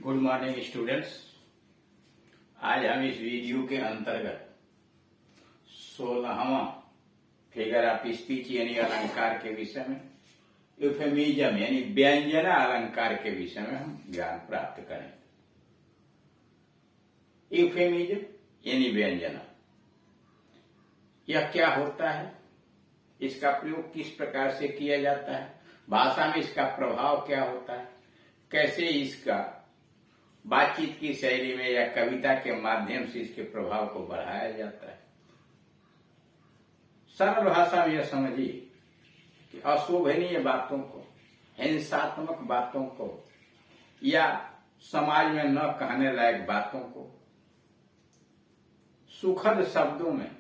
Good morning students. आज हम इस वीडियो के अंतर्गत 16वां फिगर ऑफ स्पीच यानी अलंकार के विषय में यूफेमिज्म यानी व्यंजना अलंकार के विषय में हम ज्ञान प्राप्त करें। यूफेमिज्म यानी व्यंजना, यह क्या होता है, इसका प्रयोग किस प्रकार से किया जाता है, भाषा में इसका प्रभाव क्या होता है, कैसे इसका बातचीत की शैली में या कविता के माध्यम से इसके प्रभाव को बढ़ाया जाता है। सरल भाषा में यह समझिए कि अशोभनीय बातों को, हिंसात्मक बातों को या समाज में न कहने लायक बातों को सुखद शब्दों में,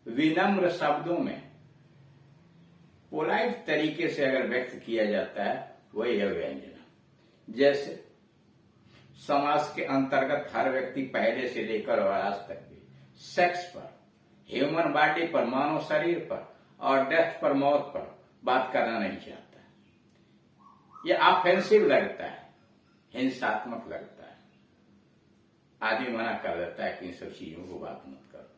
विनम्र शब्दों में, पोलाइट तरीके से अगर व्यक्त किया जाता है वही है व्यंजना। जैसे समाज के अंतर्गत हर व्यक्ति पहले से लेकर और आज तक भी सेक्स पर, ह्यूमन बॉडी पर, मानव शरीर पर और डेथ पर, मौत पर बात करना नहीं चाहता। यह ऑफेंसिव लगता है, हिंसात्मक लगता है। आदमी मना कर देता है कि इन सब चीजों को बात मत करो,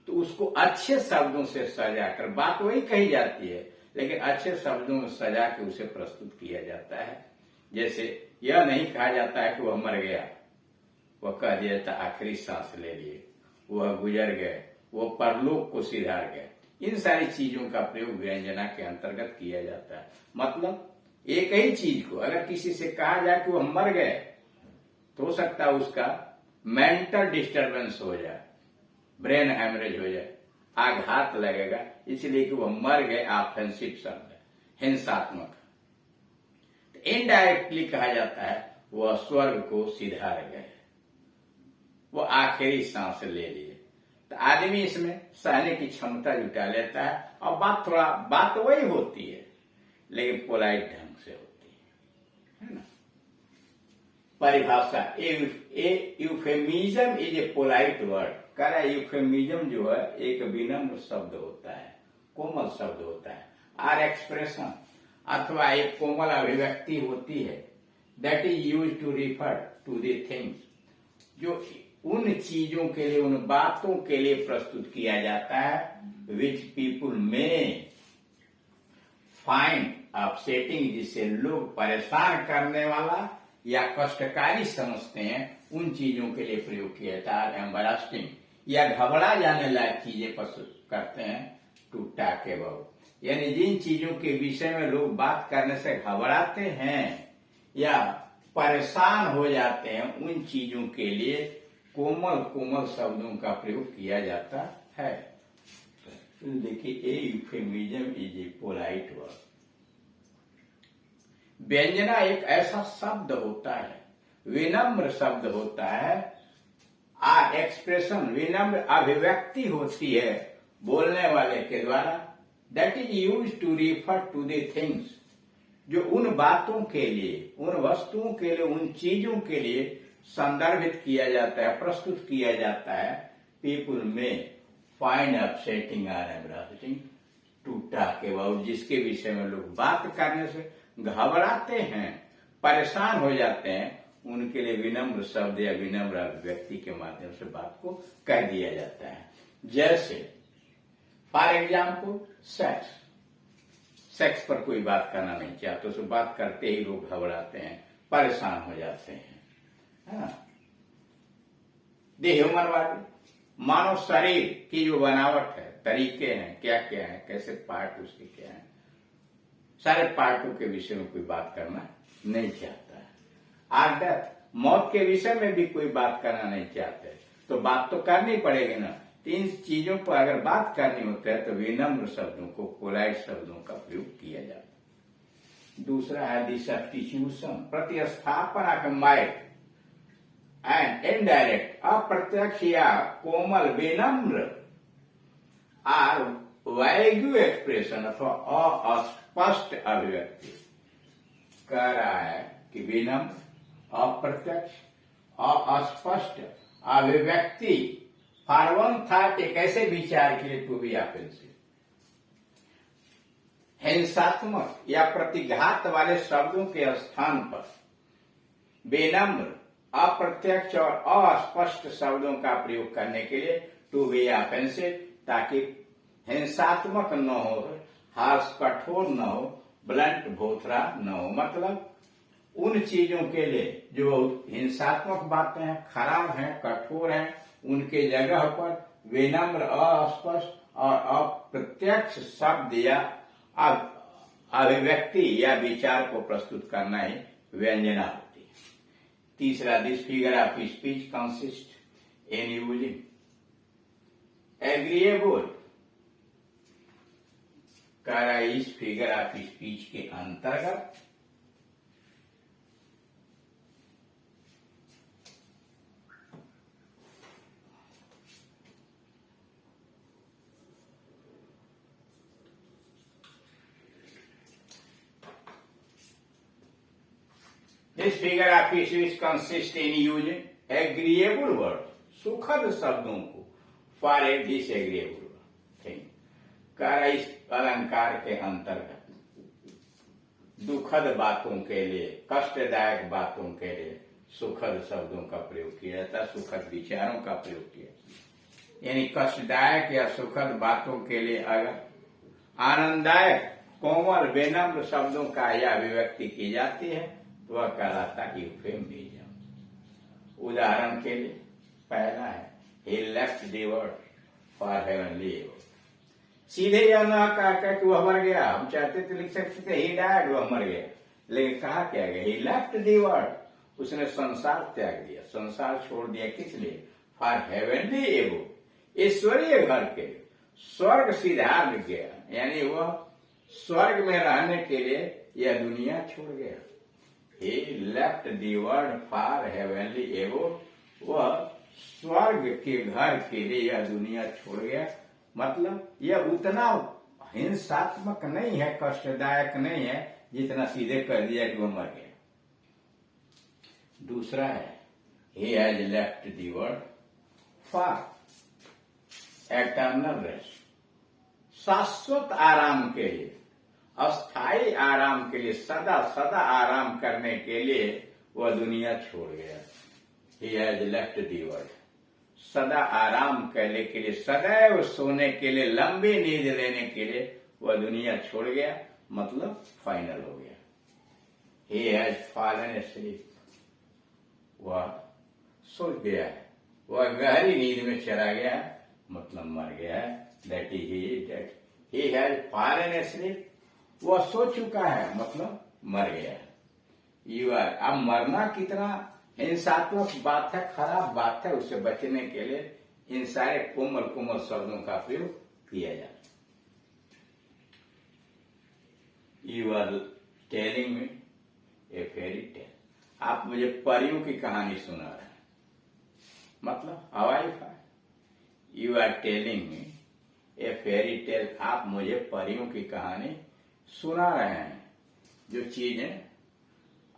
तो उसको अच्छे शब्दों से सजा कर, बात वही कही जाती है लेकिन अच्छे शब्दों में सजा के उसे प्रस्तुत किया जाता है। जैसे यह नहीं कहा जाता है कि वह मर गया, वह कह दिया जाता आखिरी सांस ले लिए, वह गुजर गए, वह परलोक को सिधार गए। इन सारी चीजों का प्रयोग व्यंजना के अंतर्गत किया जाता है। मतलब एक ही चीज को अगर किसी से कहा जाए कि वह मर गए तो हो सकता है उसका मेंटल डिस्टर्बेंस हो जाए, ब्रेन हेमरेज हो जाए, आघात लगेगा, इसलिए कि वह मर गए ऑफेंसिव शब्द है, हिंसात्मक। इनडायरेक्टली कहा जाता है वह स्वर्ग को सिधार गए, वो आखिरी सांस ले लिए। तो आदमी इसमें सहने की क्षमता जुटा लेता है और बात वही होती है लेकिन पोलाइट ढंग से होती है ना। परिभाषा, euphemism is a polite word. कह रहा है यूफेमिज्म जो है एक विनम्र शब्द होता है, कोमल शब्द होता है, आर एक्सप्रेशन अथवा एक कोमल अभिव्यक्ति होती है that is use to refer to the things, जो उन चीजों के लिए, उन बातों के लिए प्रस्तुत किया जाता है विच पीपुल में फाइंड अपसेटिंग, जिसे लोग परेशान करने वाला या कष्टकारी समझते हैं, उन चीजों के लिए प्रयोग किया जाता है। एम्बरास्टिंग या घबरा जाने लायक चीजें प्रस्तुत करते हैं टू टॉक अबाउट, यानी जिन चीजों के विषय में लोग बात करने से घबराते हैं या परेशान हो जाते हैं, उन चीजों के लिए कोमल कोमल शब्दों का प्रयोग किया जाता है। देखिए, a euphemism is a polite word. व्यंजना एक ऐसा शब्द होता है, विनम्र शब्द होता है, एक्सप्रेशन, विनम्र अभिव्यक्ति होती है बोलने वाले के द्वारा, that is use to refer to the things, जो उन बातों के लिए, उन वस्तुओं के लिए, उन चीजों के लिए संदर्भित किया जाता है, प्रस्तुत किया जाता है। People may find upsetting or embarrassing to talk about, जिसके विषय में लोग बात करने से घबराते हैं, परेशान हो जाते हैं, उनके लिए विनम्र शब्द या विनम्र अभिव्यक्ति के माध्यम से बात को कह दिया जाता है। जैसे फॉर एग्जाम्पल सेक्स पर कोई बात करना नहीं चाहते, उससे बात करते ही लोग घबराते हैं, परेशान हो जाते हैं, है ना। द ह्यूमन बॉडी, मानव शरीर की जो बनावट है, तरीके हैं, क्या क्या है, कैसे पार्ट उसके क्या है, सारे पार्टों के विषय में कोई बात करना नहीं चाहता है। आर डेथ, मौत के विषय में भी कोई बात करना नहीं चाहते, तो बात तो करनी पड़ेगी ना। इन चीजों पर अगर बात करनी होती है तो विनम्र शब्दों को, पोलाइट शब्दों का प्रयोग किया जाता है। दूसरा है द सब्स्टिट्यूशन, प्रतिस्थापन ऑफ माइल्ड एंड इनडायरेक्ट, अप्रत्यक्ष या कोमल, विनम्र आर वैग्यू एक्सप्रेशन अथवा अस्पष्ट अभिव्यक्ति। कह रहा है कि विनम्र, अप्रत्यक्ष, अस्पष्ट अभिव्यक्ति फॉर वन थॉट, एक ऐसे विचार के लिए टू बी ऑफेंसिव, हिंसात्मक या प्रतिघात वाले शब्दों के स्थान पर विनम्र अप्रत्यक्ष और अस्पष्ट शब्दों का प्रयोग करने के लिए टू बी ऑफेंसिव, ताकि हिंसात्मक न हो, हार्श कठोर न हो, ब्लंट भोथरा न हो। मतलब उन चीजों के लिए जो हिंसात्मक बातें हैं, खराब हैं, कठोर हैं, उनके जगह पर विनम्र, अस्पष्ट और अप्रत्यक्ष शब्द या अभिव्यक्ति या विचार को प्रस्तुत करना ही व्यंजना होती है। तीसरा, this figure of speech consist in using agreeable. इस फिगर ऑफ स्पीच के अंतर्गत This figure of speech consists in using agreeable word, सुखद शब्दों को, for a disagreeable thing। इस अलंकार के अंतर्गत दुखद बातों के लिए, कष्टदायक बातों के लिए सुखद शब्दों का प्रयोग किया जाता है, सुखद विचारों का प्रयोग किया जाता है। यानी कष्टदायक या सुखद बातों के लिए अगर आनंददायक, कोमल, विनम्र शब्दों का या अभिव्यक्ति की जाती है तो वह कहलाता है यूफेमिज्म। उदाहरण के लिए पहला है, he left the word for heavenly abode। सीधे यह न कहकर कि वह मर गया, हम चाहते तो लिख सकते थे he died, वह मर गया, लेकिन कहा क्या गया, he left the world, उसने संसार त्याग दिया, संसार छोड़ दिया, किस लिए, for heavenly abode, ईश्वरीय घर के लिए, स्वर्ग सिधार गया, यानी वह स्वर्ग में रहने के लिए यह दुनिया छोड़ गया। He left the world for heavenly abode, वह स्वर्ग के घर के लिए यह दुनिया छोड़ गया। मतलब यह उतना हिंसात्मक नहीं है, कष्टदायक नहीं है, जितना सीधे कर दिया कि वह मर गया। दूसरा है, he has left the world for eternal rest, शाश्वत आराम के लिए, अस्थाई आराम के लिए, सदा सदा आराम करने के लिए वह दुनिया छोड़ गया। He has left the world, सदा आराम करने के लिए, सदैव सोने के लिए, लंबी नींद लेने के लिए वह दुनिया छोड़ गया। मतलब फाइनल हो गया। He has fallen asleep, वह सो गया है, वह गहरी नींद में चला गया, मतलब मर गया है। That is he is dead। He has fallen asleep, वह सो चुका है, मतलब मर गया है। यू आर, अब मरना कितना हिंसात्मक बात है, खराब बात है, उससे बचने के लिए इन सारे कोमल कोमल शब्दों का प्रयोग किया जाता है। You are telling me a fairy tale, आप मुझे परियों की कहानी सुना रहे हैं, मतलब हवाई फाय। You are telling me a fairy tale, आप मुझे परियों की कहानी सुना रहे हैं। जो चीजें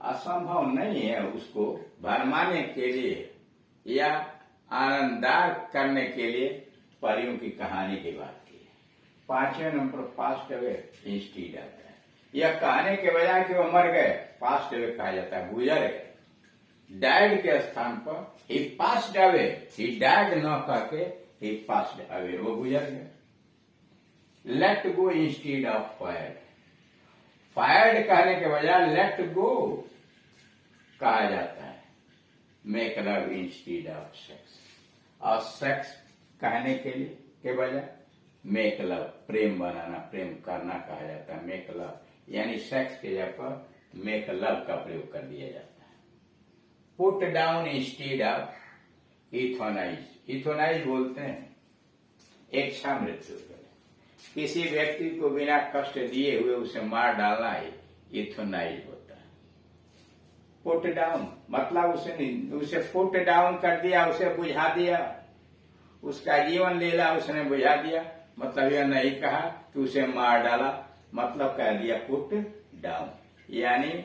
असंभव नहीं है उसको भरमाने के लिए या आनंददार करने के लिए परियों की कहानी की बात की है। 5वें नंबर पास्ट अवे इंस्टीड आता है। यह कहने के बजाय कि वो मर गए, पास्ट अवे कहा जाता है, गुजर गए। डाइड के स्थान पर ही पास्ड अवे, ही डाइड न करके ही पास्ड अवे, वो गुजर गए। Let go instead of fired, fired कहने के बजाय लेट गो कहा जाता है। Make love instead of sex, और सेक्स कहने के लिए के बजाय मेक लव, प्रेम बनाना, प्रेम करना कहा जाता है। मेक लव यानी सेक्स के जगह पर मेक लव का प्रयोग कर दिया जाता है। पुट डाउन इंस्टीड ऑफ इथोनाइज, इथोनाइज बोलते हैं इच्छा मृत्यु। किसी व्यक्ति को बिना कष्ट दिए हुए उसे मार डालना ही इथोनाइज होता है। पुट डाउन मतलब उसे पुट डाउन कर दिया, उसे बुझा दिया, उसका जीवन लीला उसने बुझा दिया। मतलब यह नहीं कहा कि उसे मार डाला, मतलब कह दिया पुट डाउन, यानी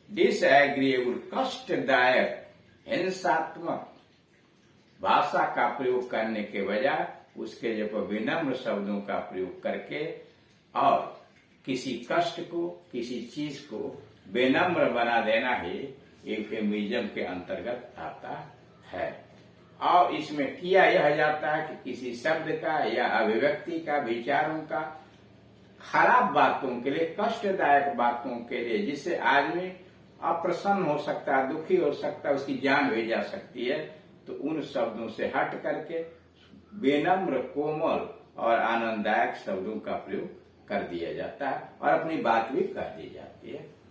डिसएग्रीएबल, कष्टदायक, हिंसात्मक भाषा का प्रयोग करने के बजाय उसके जब विनम्र शब्दों का प्रयोग करके और किसी कष्ट को, किसी चीज को विनम्र बना देना ही यूफेमिज्म के अंतर्गत आता है। और इसमें किया यह जाता है कि किसी शब्द का या अभिव्यक्ति का, विचारों का खराब बातों के लिए, कष्टदायक बातों के लिए, जिससे आदमी अप्रसन्न हो सकता है, दुखी हो सकता है, उसकी जान भी जा सकती है, तो उन शब्दों से हट करके विनम्र, कोमल और आनंददायक शब्दों का प्रयोग कर दिया जाता है और अपनी बात भी कह दी जाती है।